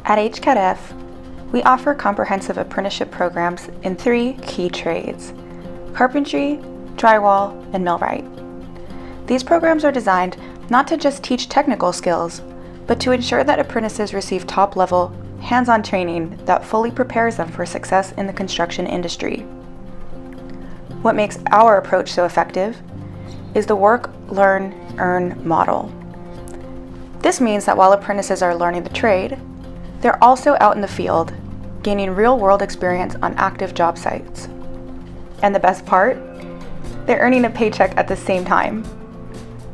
At HCADF, we offer comprehensive apprenticeship programs in 3 key trades: carpentry, drywall, and millwright. These programs are designed not to just teach technical skills, but to ensure that apprentices receive top-level, hands-on training that fully prepares them for success in the construction industry. What makes our approach so effective is the work, learn, earn model. This means that while apprentices are learning the trade, they're also out in the field, gaining real-world experience on active job sites. And the best part? They're earning a paycheck at the same time.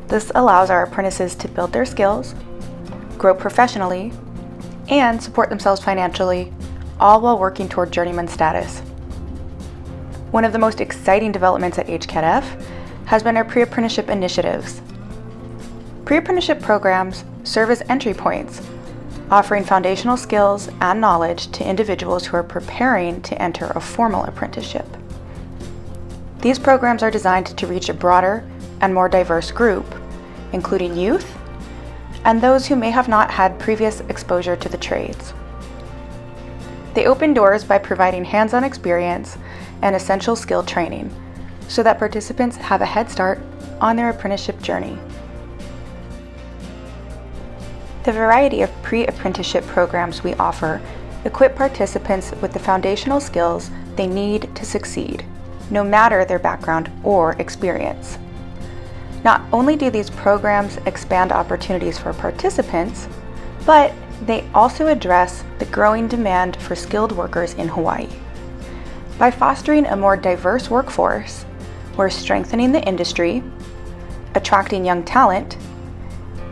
This allows our apprentices to build their skills, grow professionally, and support themselves financially, all while working toward journeyman status. One of the most exciting developments at HCADF has been our pre-apprenticeship initiatives. Pre-apprenticeship programs serve as entry points, offering foundational skills and knowledge to individuals who are preparing to enter a formal apprenticeship. These programs are designed to reach a broader and more diverse group, including youth and those who may have not had previous exposure to the trades. They open doors by providing hands-on experience and essential skill training so that participants have a head start on their apprenticeship journey. The variety of pre-apprenticeship programs we offer equip participants with the foundational skills they need to succeed, no matter their background or experience. Not only do these programs expand opportunities for participants, but they also address the growing demand for skilled workers in Hawaii. By fostering a more diverse workforce, we're strengthening the industry, attracting young talent,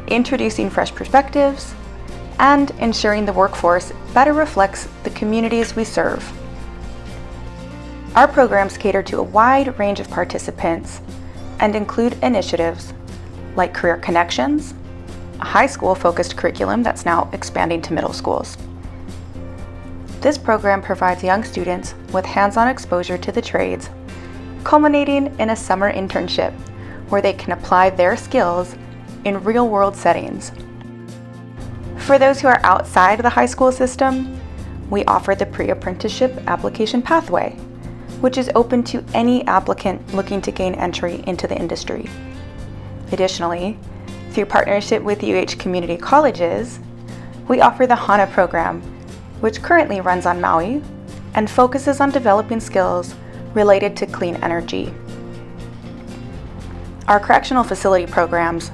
introducing fresh perspectives, and ensuring the workforce better reflects the communities we serve. Our programs cater to a wide range of participants and include initiatives like Career Connections, a high school-focused curriculum that's now expanding to middle schools. This program provides young students with hands-on exposure to the trades, culminating in a summer internship where they can apply their skills in real-world settings. For those who are outside the high school system, we offer the pre-apprenticeship application pathway, which is open to any applicant looking to gain entry into the industry. Additionally, through partnership with UH Community Colleges, we offer the HANA program, which currently runs on Maui and focuses on developing skills related to clean energy. Our correctional facility programs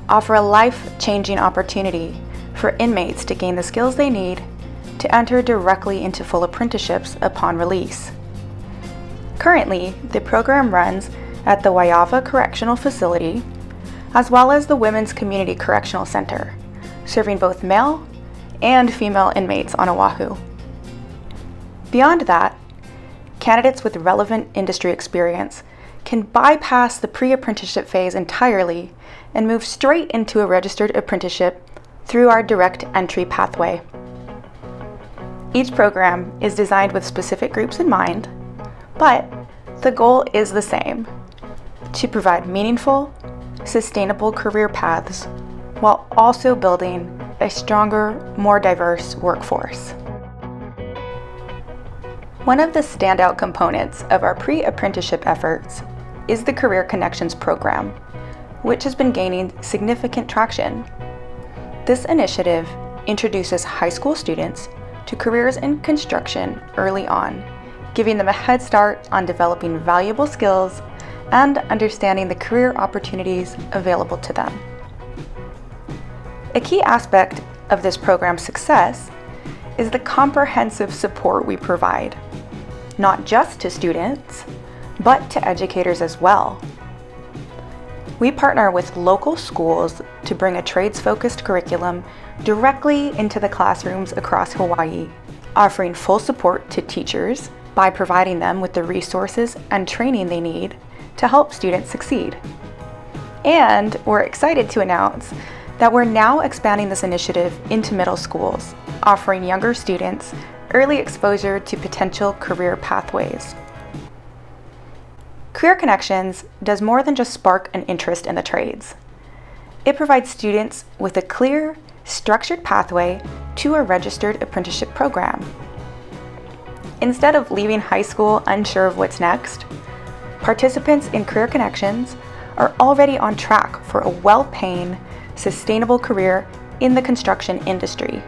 offer a life-changing opportunity for inmates to gain the skills they need to enter directly into full apprenticeships upon release. Currently, the program runs at the Waiawa Correctional Facility, as well as the Women's Community Correctional Center, serving both male and female inmates on Oahu. Beyond that, candidates with relevant industry experience can bypass the pre-apprenticeship phase entirely and move straight into a registered apprenticeship through our direct entry pathway. Each program is designed with specific groups in mind, but the goal is the same: to provide meaningful, sustainable career paths while also building a stronger, more diverse workforce. One of the standout components of our pre-apprenticeship efforts is the Career Connections program, which has been gaining significant traction. This initiative introduces high school students to careers in construction early on, giving them a head start on developing valuable skills and understanding the career opportunities available to them. A key aspect of this program's success is the comprehensive support we provide, not just to students, but to educators as well. We partner with local schools to bring a trades-focused curriculum directly into the classrooms across Hawaii, offering full support to teachers by providing them with the resources and training they need to help students succeed. And we're excited to announce that we're now expanding this initiative into middle schools, offering younger students early exposure to potential career pathways. Career Connections does more than just spark an interest in the trades. It provides students with a clear, structured pathway to a registered apprenticeship program. Instead of leaving high school unsure of what's next, participants in Career Connections are already on track for a well-paying, sustainable career in the construction industry.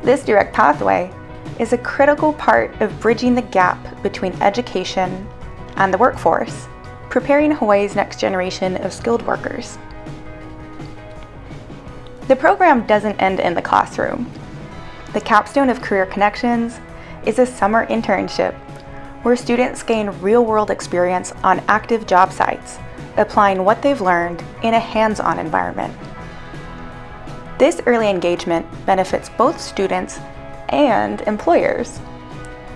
This direct pathway is a critical part of bridging the gap between education and the workforce, preparing Hawaii's next generation of skilled workers. The program doesn't end in the classroom. The capstone of Career Connections is a summer internship where students gain real-world experience on active job sites, applying what they've learned in a hands-on environment. This early engagement benefits both students and employers.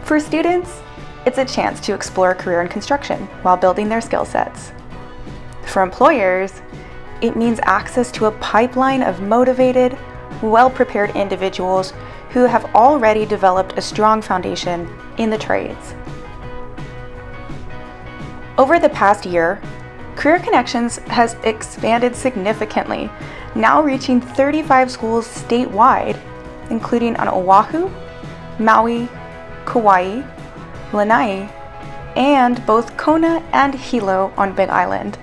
For students, it's a chance to explore a career in construction while building their skill sets. For employers, it means access to a pipeline of motivated, well-prepared individuals who have already developed a strong foundation in the trades. Over the past year, Career Connections has expanded significantly, now reaching 35 schools statewide, including on Oahu, Maui, Kauai, Lanai, and both Kona and Hilo on Big Island.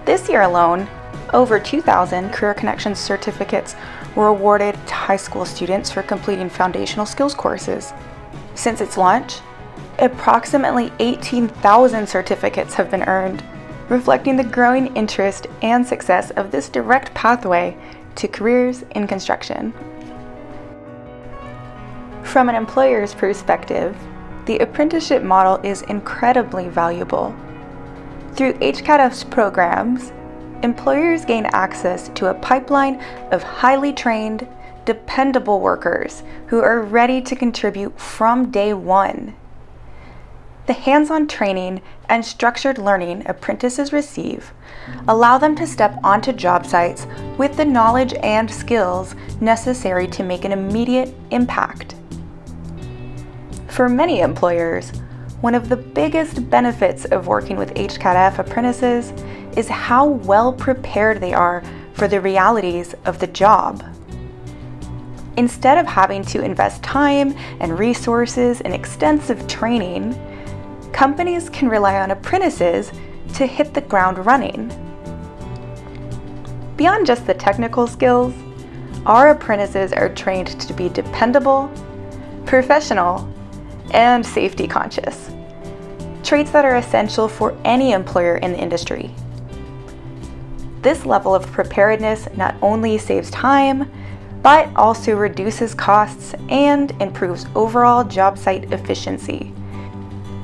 This year alone, over 2,000 Career Connections certificates were awarded to high school students for completing foundational skills courses. Since its launch, approximately 18,000 certificates have been earned, reflecting the growing interest and success of this direct pathway to careers in construction. From an employer's perspective, the apprenticeship model is incredibly valuable. Through HCADF's programs, employers gain access to a pipeline of highly trained, dependable workers who are ready to contribute from day one. The hands-on training and structured learning apprentices receive allow them to step onto job sites with the knowledge and skills necessary to make an immediate impact. For many employers, one of the biggest benefits of working with HCADF apprentices is how well prepared they are for the realities of the job. Instead of having to invest time and resources in extensive training, companies can rely on apprentices to hit the ground running. Beyond just the technical skills, our apprentices are trained to be dependable, professional, and safety conscious, traits that are essential for any employer in the industry. This level of preparedness not only saves time, but also reduces costs and improves overall job site efficiency.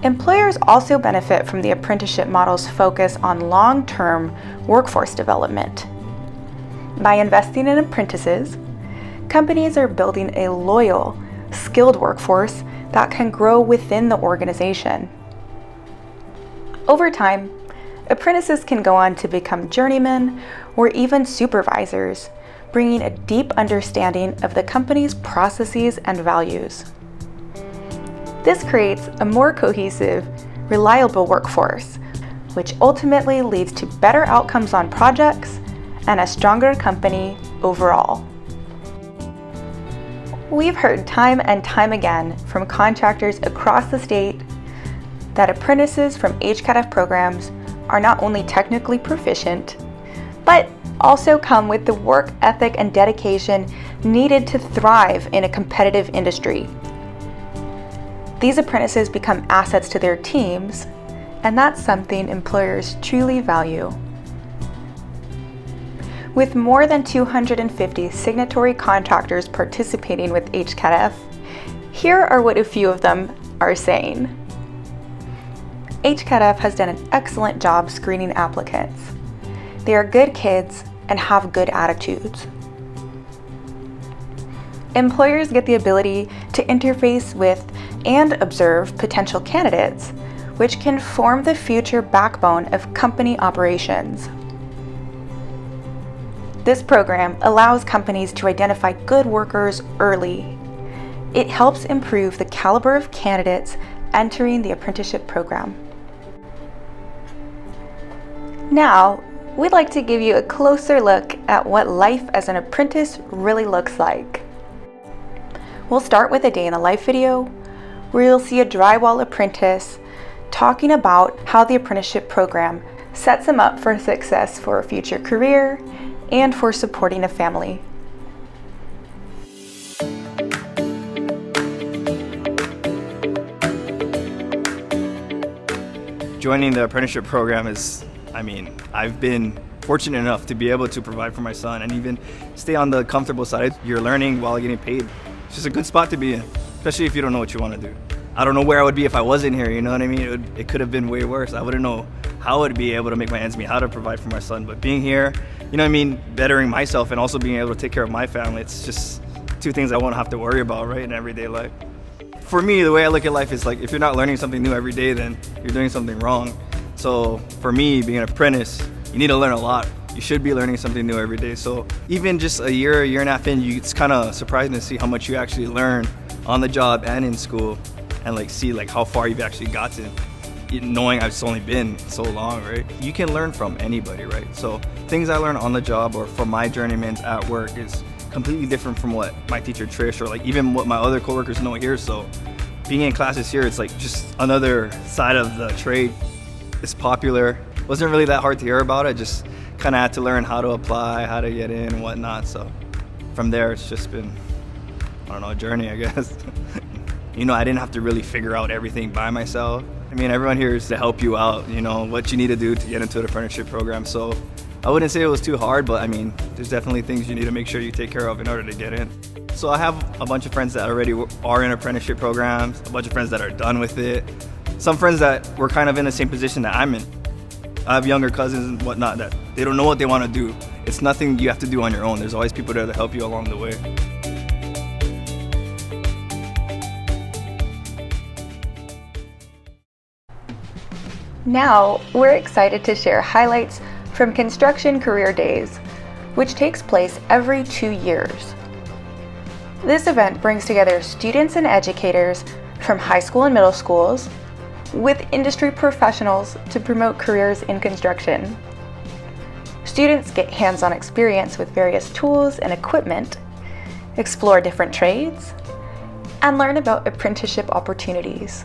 Employers also benefit from the apprenticeship model's focus on long-term workforce development. By investing in apprentices, companies are building a loyal, skilled workforce that can grow within the organization. Over time, apprentices can go on to become journeymen or even supervisors, bringing a deep understanding of the company's processes and values. This creates a more cohesive, reliable workforce, which ultimately leads to better outcomes on projects and a stronger company overall. We've heard time and time again from contractors across the state that apprentices from HCADF programs are not only technically proficient, but also come with the work ethic and dedication needed to thrive in a competitive industry. These apprentices become assets to their teams, and that's something employers truly value. With more than 250 signatory contractors participating with HCADF, here are what a few of them are saying. HCADF has done an excellent job screening applicants. They are good kids and have good attitudes. Employers get the ability to interface with and observe potential candidates, which can form the future backbone of company operations. This program allows companies to identify good workers early. It helps improve the caliber of candidates entering the apprenticeship program. Now, we'd like to give you a closer look at what life as an apprentice really looks like. We'll start with a day in the life video, where you'll see a drywall apprentice talking about how the apprenticeship program sets them up for success for a future career and for supporting a family. Joining the apprenticeship program I've been fortunate enough to be able to provide for my son and even stay on the comfortable side. You're learning while getting paid. It's just a good spot to be in, especially if you don't know what you want to do. I don't know where I would be if I wasn't here, you know what I mean? It could have been way worse. I wouldn't know how I would be able to make my ends meet, how to provide for my son. But being here, you know what I mean, bettering myself and also being able to take care of my family, it's just two things I won't have to worry about, right, in everyday life. For me, the way I look at life is like, if you're not learning something new every day, then you're doing something wrong. So for me, being an apprentice, you need to learn a lot. You should be learning something new every day. So even just a year and a half in, it's kind of surprising to see how much you actually learn on the job and in school, and see how far you've actually gotten, knowing I've only been so long, right? You can learn from anybody, right? So things I learned on the job or from my journeymans at work is completely different from what my teacher Trish or even what my other coworkers know here. So being in classes here, it's just another side of the trade. It's popular. It wasn't really that hard to hear about it. Just kind of had to learn how to apply, how to get in and whatnot. So from there, it's just been, a journey, I guess. I didn't have to really figure out everything by myself. Everyone here is to help you out, what you need to do to get into the apprenticeship program. So I wouldn't say it was too hard, but there's definitely things you need to make sure you take care of in order to get in. So I have a bunch of friends that already are in apprenticeship programs, a bunch of friends that are done with it, some friends that were kind of in the same position that I'm in. I have younger cousins and whatnot that they don't know what they want to do. It's nothing you have to do on your own. There's always people there to help you along the way. Now, we're excited to share highlights from Construction Career Days, which takes place every 2 years. This event brings together students and educators from high school and middle schools with industry professionals to promote careers in construction. Students get hands-on experience with various tools and equipment, explore different trades, and learn about apprenticeship opportunities.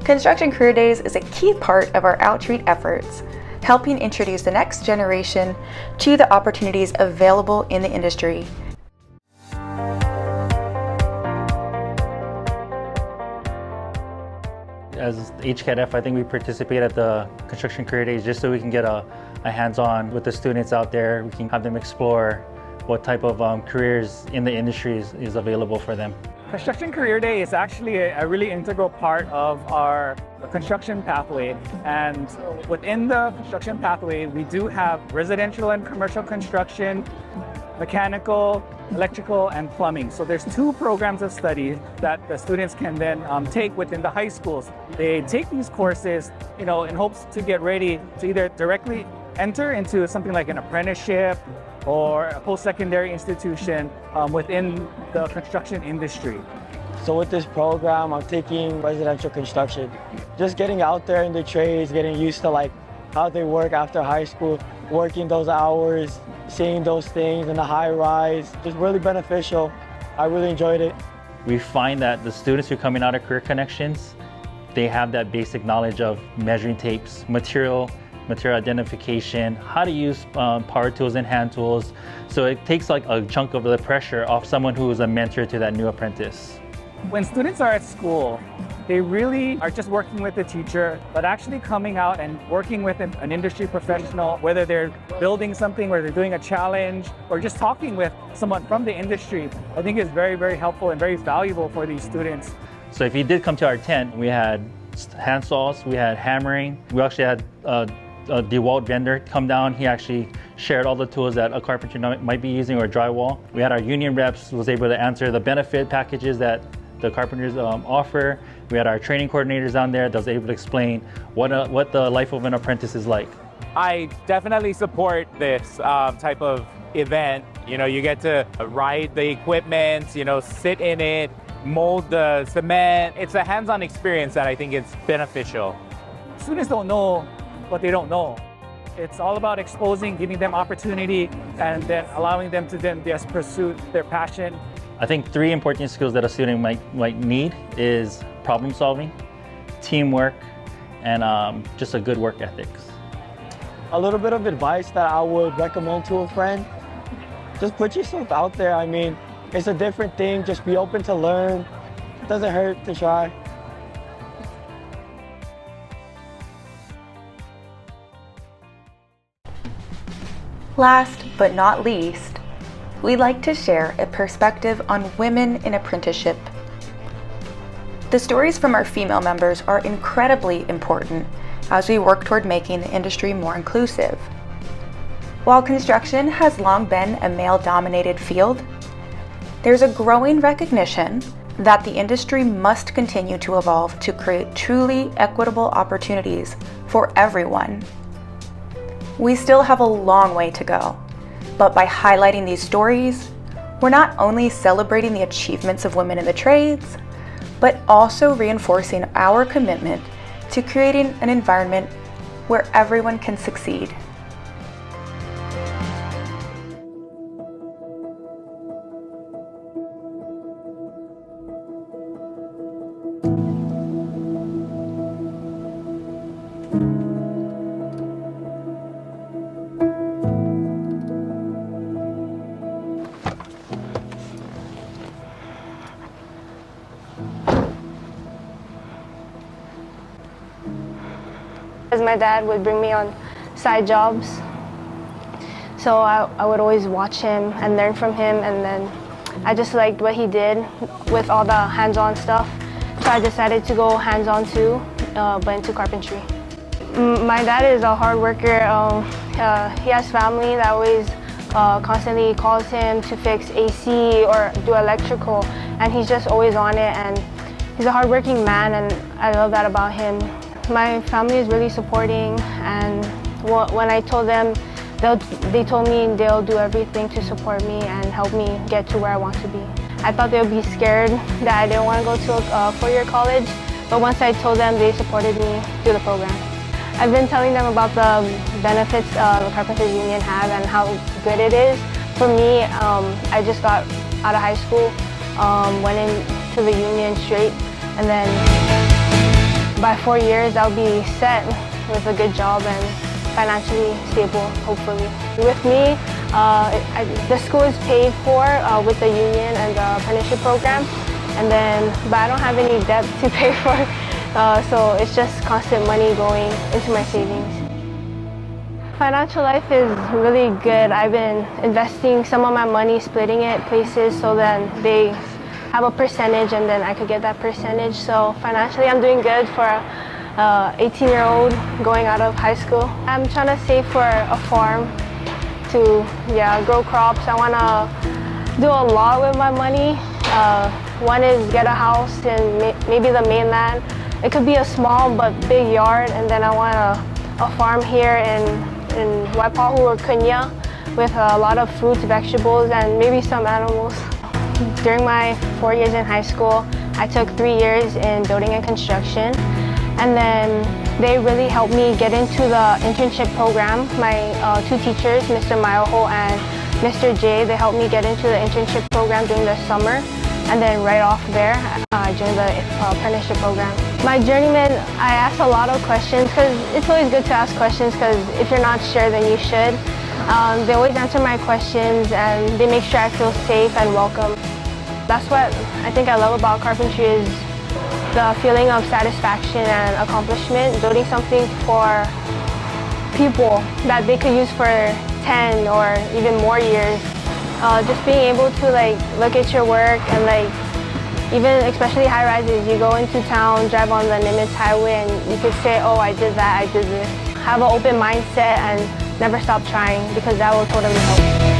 Construction Career Days is a key part of our outreach efforts, helping introduce the next generation to the opportunities available in the industry. As HCADF, I think we participate at the Construction Career Days just so we can get a hands-on with the students out there. We can have them explore what type of careers in the industry is available for them. Construction Career Day is actually a really integral part of our construction pathway, and within the construction pathway we do have residential and commercial construction, mechanical, electrical, and plumbing. So there's 2 programs of study that the students can then take within the high schools. They take these courses, in hopes to get ready to either directly enter into something like an apprenticeship or a post-secondary institution within the construction industry. So with this program, I'm taking residential construction. Just getting out there in the trades, getting used to how they work after high school, working those hours, seeing those things in the high rise, just really beneficial. I really enjoyed it. We find that the students who are coming out of Career Connections, they have that basic knowledge of measuring tapes, material identification, how to use power tools and hand tools. So it takes a chunk of the pressure off someone who is a mentor to that new apprentice. When students are at school, they really are just working with the teacher, but actually coming out and working with an industry professional, whether they're building something, whether they're doing a challenge, or just talking with someone from the industry, I think is very, very helpful and very valuable for these students. So if you did come to our tent, we had hand saws, we had hammering, we actually had a DeWalt vendor come down. He actually shared all the tools that a carpenter might be using, or drywall. We had our union reps was able to answer the benefit packages that the carpenters offer. We had our training coordinators down there that was able to explain what the life of an apprentice is like. I definitely support this type of event. You get to ride the equipment, sit in it, mold the cement. It's a hands-on experience that I think is beneficial. Students don't know what they don't know. It's all about exposing, giving them opportunity, and then allowing them to then just pursue their passion. I think 3 important skills that a student might need is problem solving, teamwork, and just a good work ethics. A little bit of advice that I would recommend to a friend, just put yourself out there. I mean, it's a different thing. Just be open to learn. It doesn't hurt to try. Last but not least, we'd like to share a perspective on women in apprenticeship. The stories from our female members are incredibly important as we work toward making the industry more inclusive. While construction has long been a male-dominated field, there's a growing recognition that the industry must continue to evolve to create truly equitable opportunities for everyone. We still have a long way to go, but by highlighting these stories, we're not only celebrating the achievements of women in the trades, but also reinforcing our commitment to creating an environment where everyone can succeed. My dad would bring me on side jobs, so I would always watch him and learn from him, and then I just liked what he did with all the hands-on stuff, so I decided to go hands-on too, but into carpentry. My dad is a hard worker. He has family that always constantly calls him to fix AC or do electrical, and he's just always on it, and he's a hard-working man, and I love that about him. My family is really supporting, and when I told them, they told me they'll do everything to support me and help me get to where I want to be. I thought they would be scared that I didn't want to go to a four-year college, but once I told them, they supported me through the program. I've been telling them about the benefits the Carpenters Union have and how good it is. For me, I just got out of high school, went into the union straight, and then by 4 years, I'll be set with a good job and financially stable, hopefully. With me, the school is paid for with the union and the apprenticeship program, but I don't have any debt to pay for, so it's just constant money going into my savings. Financial life is really good. I've been investing some of my money, splitting it places so then they have a percentage and then I could get that percentage. So financially I'm doing good for a 18-year-old going out of high school. I'm trying to save for a farm to grow crops. I want to do a lot with my money. One is get a house in maybe the mainland. It could be a small but big yard, and then I want a farm here in Waipahu or Kunya with a lot of fruits, vegetables, and maybe some animals. During my 4 years in high school, I took 3 years in building and construction, and then they really helped me get into the internship program. My 2 teachers, Mr. Mayoho and Mr. J, they helped me get into the internship program during the summer, and then right off there, I joined the apprenticeship program. My journeyman, I asked a lot of questions because it's always good to ask questions because if you're not sure, then you should. They always answer my questions and they make sure I feel safe and welcome. That's what I think I love about carpentry is the feeling of satisfaction and accomplishment, building something for people that they could use for 10 or even more years. Just being able to look at your work and even especially high rises, you go into town, drive on the Nimitz highway and you could say, oh, I did that, I did this. Have an open mindset and never stop trying because that will totally help.